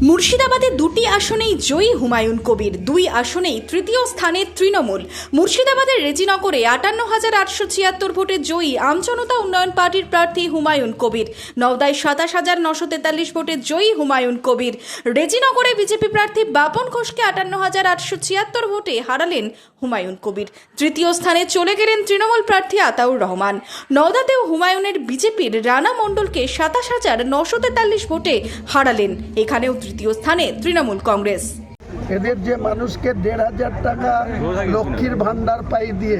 মুর্শিদাবাদে দুটি আসনেই জয়ী হুমায়ুন কবির, দুই আসনেই তৃতীয় স্থানে তৃণমূল। মুর্শিদাবাদের রেজিনগরে ৫৮,৮৭৬ ভোটে জয়ী আমজনতা উন্নয়ন পার্টির প্রার্থী হুমায়ুন কবির। নওদায় ২৭,৯৪৩ ভোটে জয়ী হুমায়ুন কবির। রেজিনগরে বিজেপি প্রার্থী বাপন ঘোষকে ৫৮,৮৭৬ ভোটে হারালেন হুমায়ুন কবির। তৃতীয় স্থানে চলে গেলেন তৃণমূল প্রার্থী আতাউর রহমান। নওদাতেও হুমায়ুনের বিজেপির রানা মণ্ডলকে ২৭,৯৪৩ ভোটে হারালেন। এখানেও তৃতীয় স্থানে তৃণমূল কংগ্রেস। এদের যে মানুষকে ১,৫০০ টাকা লক্ষ্মীর ভান্ডার পাই দিয়ে,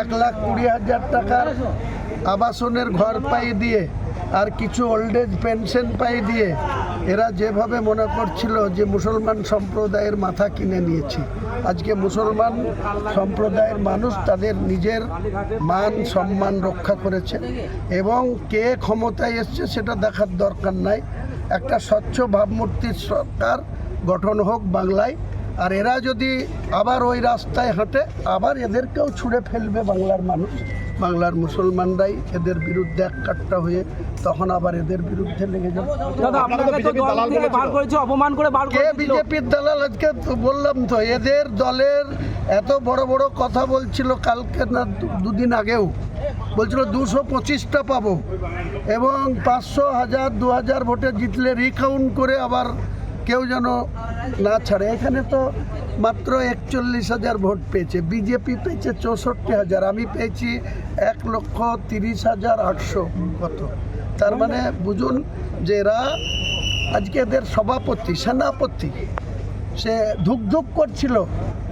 ১,২০,০০০ টাকার আবাসনের ঘর পাই দিয়ে, আর কিছু ওল্ড এজ পেনশন পাই দিয়ে এরা যেভাবে মনে করছিল যে মুসলমান সম্প্রদায়ের মাথা কিনে নিয়েছি, আজকে মুসলমান সম্প্রদায়ের মানুষ তাদের নিজের মান সম্মান রক্ষা করেছে এবং কে ক্ষমতায় এসছে সেটা দেখার দরকার নাই। একটা স্বচ্ছ ভাবমূর্তির সরকার গঠন হোক বাংলায়, আর এরা যদি আবার ওই রাস্তায় হাঁটে আবার এদেরকেও ছুঁড়ে ফেলবে বাংলার মানুষ। বাংলার মুসলমানরাই এদের বিরুদ্ধে এককাট্টা হয়ে তখন আবার এদের বিরুদ্ধে লেগে যাবে। কে বিজেপির দালাল? আজকে বললাম তো, এদের দলের এত বড় বড় কথা বলছিল কালকে না দুদিন আগেও, বলছিল ২২৫টা পাবো এবং ৫০০, ১,০০০, ২,০০০ ভোটে জিতলে রিকাউন্ট করে আবার কেউ যেন না ছাড়ে। এখানে তো মাত্র ৪১,০০০ ভোট পেয়েছে, বিজেপি পেয়েছে ৬৪,০০০, আমি পেয়েছি ১,৩০,৮০০ কত। তার মানে বুঝুন যে এরা আজকে এদের সভাপতি সেনাপতি সে ধুকধুক করছিল,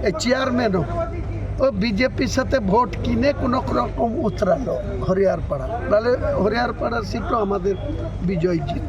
এই চেয়ারম্যানও ও বিজেপির সাথে ভোট কিনে কোনো রকম উতরালো হরিয়ারপাড়া, নাহলে হরিয়ারপাড়ার সিটও আমাদের বিজয় জিত।